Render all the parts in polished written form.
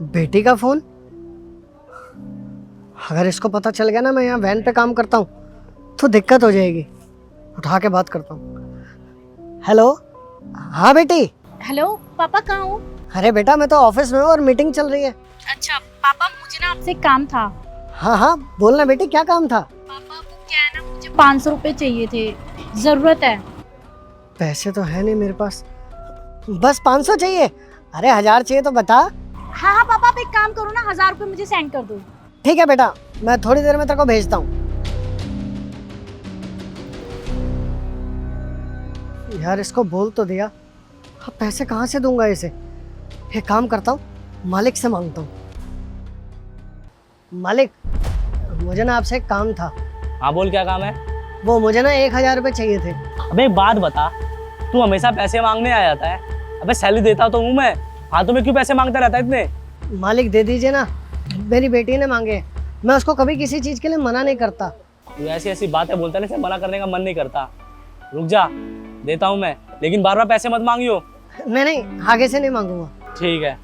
बेटी का फोन? अगर इसको पता चल गया ना मैं यहाँ वैन पे काम करता हूँ तो दिक्कत हो जाएगी। उठा के बात करता हूँ। हेलो। हाँ बेटी। हेलो पापा, कहाँ हो? अरे बेटा मैं तो ऑफिस में हूँ और मीटिंग चल रही है। अच्छा पापा, मुझे ना आपसे एक काम था। हाँ हाँ बोलना बेटी, क्या काम था? पापा वो क्या है ना, मुझे 500 रुपए चाहिए थे, जरूरत है। पैसे तो है नहीं मेरे पास, बस 500 चाहिए? अरे 1000 चाहिए तो बता। हाँ हाँ पापा, आप एक काम करो ना, 1000 रुपए मुझे सेंड कर दो। ठीक है बेटा, मैं थोड़ी देर में तेरे को भेजता हूँ। यार इसको बोल तो दिया, अब पैसे कहाँ से दूंगा इसे? एक काम करता हूँ, मालिक से मांगता हूँ। मालिक, मुझे ना आपसे एक काम था। हाँ बोल, क्या काम है? वो मुझे ना 1000 रुपये चाहिए थे। अबे एक बात बता, तू हमेशा पैसे मांगने आ जाता है। अबे सैलरी देता तो हूँ मैं, फालतू में क्यों पैसे मांगता रहता है इतने? मालिक दे दीजिए ना, मेरी बेटी ने मांगे हैं। मैं उसको कभी किसी चीज़ के लिए मना नहीं करता। तू ऐसी ऐसी बातें बोलता है ना, इसे मना करने का मन नहीं करता। रुक जा, देता हूँ मैं, लेकिन बार बार पैसे मत मांगियो। नहीं आगे से नहीं मांगूंगा। ठीक है,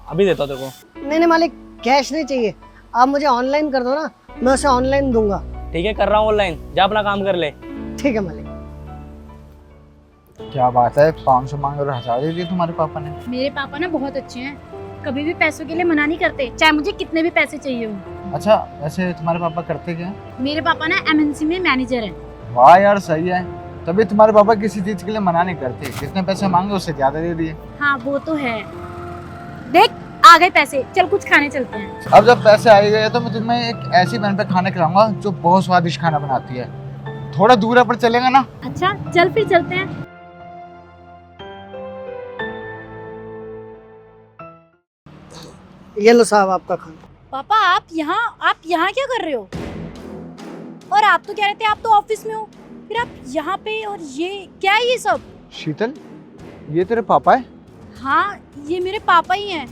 अभी देता हूँ तेरे को। नहीं मालिक, कैश नहीं चाहिए, आप मुझे ऑनलाइन कर दो ना, मैं उसे ऑनलाइन दूंगा। ठीक है, कर रहा हूँ ऑनलाइन, जा अपना काम कर ले। ठीक है मालिक। क्या बात है, 500 मांगे और 1000 दे दिए तुम्हारे पापा ने? मेरे पापा ना बहुत अच्छे हैं, कभी भी पैसों के लिए मना नहीं करते, चाहे मुझे कितने भी पैसे चाहिए हो। अच्छा, वैसे तुम्हारे पापा करते क्या हैं? मेरे पापा ना एमएनसी में मैनेजर हैं। वाह यार, सही है। तभी तुम्हारे पापा किसी चीज के लिए मना नहीं करते, जितने पैसे मांगे उससे ज्यादा दे दिए। हाँ वो तो है। देख आ गए पैसे, चल कुछ खाने चलते हैं। अब जब पैसे आ ही गए तो मैं तुम्हें एक ऐसी बहन पे खाना खिलाऊंगा जो बहुत स्वादिष्ट खाना बनाती है। थोड़ा दूर है पर चलेगा ना? अच्छा चल फिर चलते हैं। ये लो साहब आपका खाना। पापा आप यहाँ क्या कर रहे हो? और आप तो कह रहे थे आप तो ऑफिस में हो, फिर आप यहाँ पे, और ये क्या है ये सब? शीतल, ये तेरे पापा है? हाँ ये मेरे पापा ही हैं,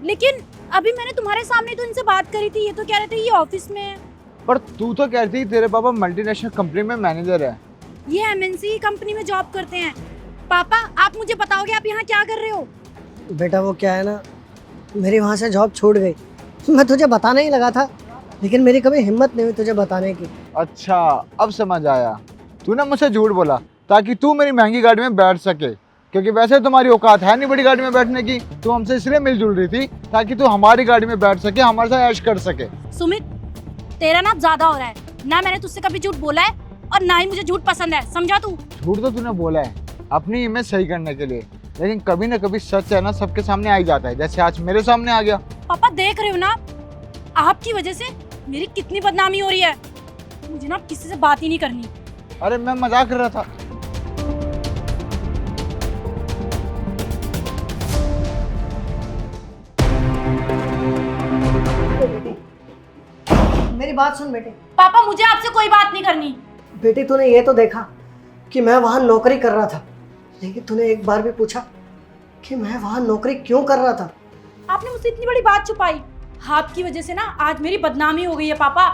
लेकिन अभी मैंने तुम्हारे सामने तो इनसे बात करी थी, ये तो कह रहे थे ये ऑफिस में है। पर तू तो कहती थी तेरे पापा मल्टीनेशनल कंपनी में मैनेजर है। ये एमएनसी कंपनी में जॉब करते हैं। पापा आप मुझे बताओगे आप यहाँ क्या कर रहे हो? बेटा वो क्या है ना, मेरी वहाँ से जॉब छूट गई। मैं तुझे बताना ही लगा था, लेकिन मेरी कभी हिम्मत नहीं हुई तुझे बताने की। अच्छा, अब समझ आया। तूने मुझसे झूठ बोला ताकि तू मेरी महंगी गाड़ी में बैठ सके, क्योंकि वैसे तुम्हारी औकात है नहीं बड़ी गाड़ी में बैठने की। तू हमसे इसलिए मिलजुल रही थी ताकि तू हमारी गाड़ी में बैठ सके, हमारे साथ ऐश कर सके। सुमित तेरा ना ज्यादा हो रहा है ना, मैंने तुझसे कभी झूठ बोला है और ना ही मुझे झूठ पसंद है, समझा तू? झूठ तो तूने बोला है अपनी इमेज सही करने के लिए, लेकिन कभी ना कभी सच है ना सबके सामने आ ही जाता है, जैसे आज मेरे सामने आ गया। पापा देख रहे हो ना, आपकी वजह से मेरी कितनी बदनामी हो रही है। मुझे ना किसी से बात ही नहीं करनी। अरे मैं मजाक कर रहा था। मेरी बात सुन बेटे। पापा मुझे आपसे कोई बात नहीं करनी। बेटी तूने ये तो देखा कि मैं वहाँ नौकरी कर रहा था, लेकिन तूने एक बार भी पूछा कि मैं वहाँ नौकरी क्यों कर रहा था? आपने मुझसे इतनी बड़ी बात छुपाई। आपकी वजह से ना आज मेरी बदनामी हो गई है पापा।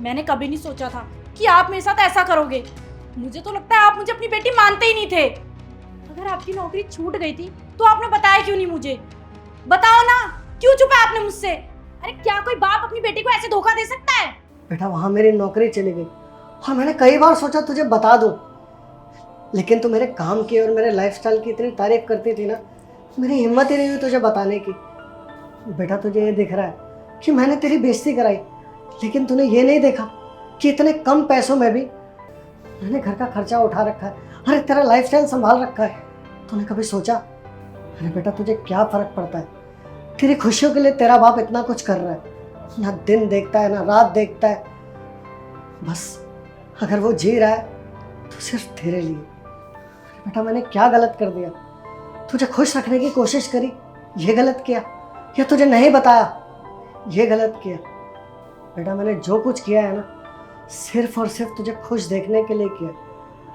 मैंने कभी नहीं सोचा था कि आप मेरे साथ ऐसा करोगे। मुझे तो लगता है आप मुझे अपनी बेटी मानते ही नहीं थे। अगर आपकी नौकरी छूट गई थी तो आपने बताया क्यों नहीं मुझे? बताओ ना, क्यों छुपाया आपने मुझसे? अरे क्या कोई बाप अपनी बेटी को ऐसे धोखा दे सकता है? बेटा वहाँ मेरी नौकरी चली गई और मैंने कई बार सोचा तुझे बता दूं, लेकिन तू मेरे काम की और मेरे लाइफस्टाइल की इतनी तारीफ करती थी ना, मेरी हिम्मत ही नहीं हुई तुझे बताने की। बेटा तुझे ये दिख रहा है कि मैंने तेरी बेइज्जती कराई, लेकिन तूने ये नहीं देखा कि इतने कम पैसों में भी मैंने घर का खर्चा उठा रखा है, अरे तेरा लाइफस्टाइल संभाल रखा है। तूने कभी सोचा अरे बेटा तुझे क्या फर्क पड़ता है? तेरी खुशियों के लिए तेरा बाप इतना कुछ कर रहा है, ना दिन देखता है ना रात देखता है, बस अगर वो जी रहा है तो सिर्फ तेरे लिए। बेटा मैंने क्या गलत कर दिया? तुझे खुश रखने की कोशिश करी, ये गलत किया? या तुझे नहीं बताया, ये गलत किया? बेटा मैंने जो कुछ किया है ना, सिर्फ और सिर्फ तुझे खुश देखने के लिए किया।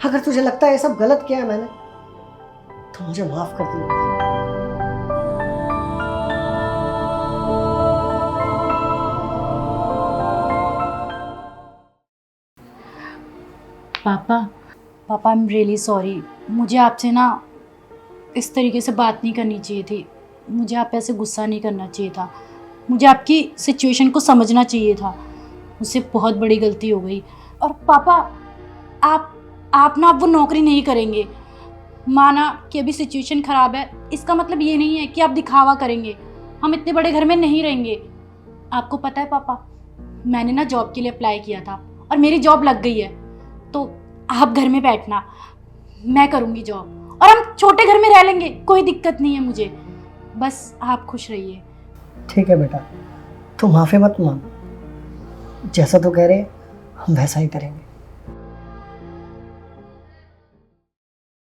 अगर तुझे लगता है ये सब गलत किया है मैंने, तो मुझे माफ कर दे। पापा आई एम रियली सॉरी। मुझे आपसे ना इस तरीके से बात नहीं करनी चाहिए थी। मुझे आप पे ऐसे गुस्सा नहीं करना चाहिए था, मुझे आपकी सिचुएशन को समझना चाहिए था। मुझसे बहुत बड़ी गलती हो गई। और पापा, आप ना अब वो नौकरी नहीं करेंगे। माना कि अभी सिचुएशन ख़राब है, इसका मतलब ये नहीं है कि आप दिखावा करेंगे। हम इतने बड़े घर में नहीं रहेंगे। आपको पता है पापा, मैंने ना जॉब के लिए अप्लाई किया था और मेरी जॉब लग गई है। तो आप घर में बैठना, मैं करूँगी जॉब और हम छोटे घर में रह लेंगे, कोई दिक्कत नहीं है मुझे। बस आप खुश रहिए। ठीक है बेटा, तू माफ़ी मत मांग, जैसा तू कह रहे हम वैसा ही करेंगे।